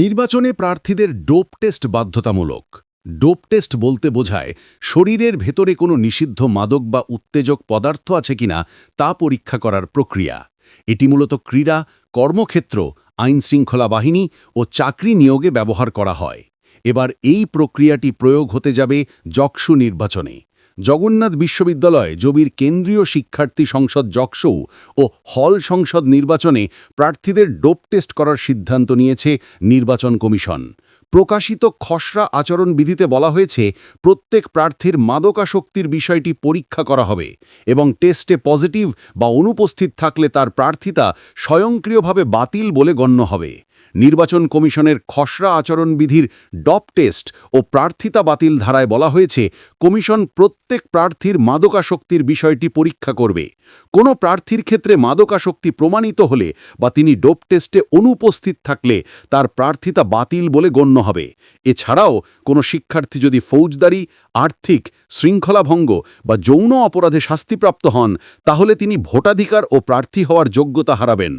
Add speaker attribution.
Speaker 1: নির্বাচনে প্রার্থীদের dope test বাধ্যতামূলক। ডোপ টেস্ট বলতে বোঝায় শরীরের ভেতরে কোনো নিষিদ্ধ মাদক বা উত্তেজক পদার্থ আছে কিনা তা পরীক্ষা করার প্রক্রিয়া। এটি মূলত ক্রীড়া, কর্মক্ষেত্র, আইনশৃঙ্খলা বাহিনী ও চাকরি নিয়োগে ব্যবহার করা হয়। এবার এই প্রক্রিয়াটি প্রয়োগ হতে যাবে যকসু নির্বাচনে। জগন্নাথ বিশ্ববিদ্যালয় জবির কেন্দ্রীয় শিক্ষার্থী সংসদ যকসু ও হল সংসদ নির্বাচনে প্রার্থীদের ডোপ টেস্ট করার সিদ্ধান্ত নিয়েছে নির্বাচন কমিশন। প্রকাশিত খসড়া আচরণবিধিতে বলা হয়েছে, প্রত্যেক প্রার্থীর মাদকাসক্তির বিষয়টি পরীক্ষা করা হবে এবং টেস্টে পজিটিভ বা অনুপস্থিত থাকলে তার প্রার্থিতা স্বয়ংক্রিয়ভাবে বাতিল বলে গণ্য হবে। নির্বাচন কমিশনের খসড়া আচরণবিধির ডপ টেস্ট ও প্রার্থিতা বাতিল ধারায় বলা হয়েছে, কমিশন প্রত্যেক প্রার্থীর মাদকাসক্তির বিষয়টি পরীক্ষা করবে। কোনো প্রার্থীর ক্ষেত্রে মাদকাসক্তি প্রমাণিত হলে বা তিনি ডোপ টেস্টে অনুপস্থিত থাকলে তার প্রার্থিতা বাতিল বলে গণ্য হবে। এছাড়াও কোনো শিক্ষার্থী যদি ফৌজদারি, আর্থিক, শৃঙ্খলাভঙ্গ বা যৌন অপরাধে শাস্তিপ্রাপ্ত হন, তাহলে তিনি ভোটাধিকার ও প্রার্থী হওয়ার যোগ্যতা হারাবেন।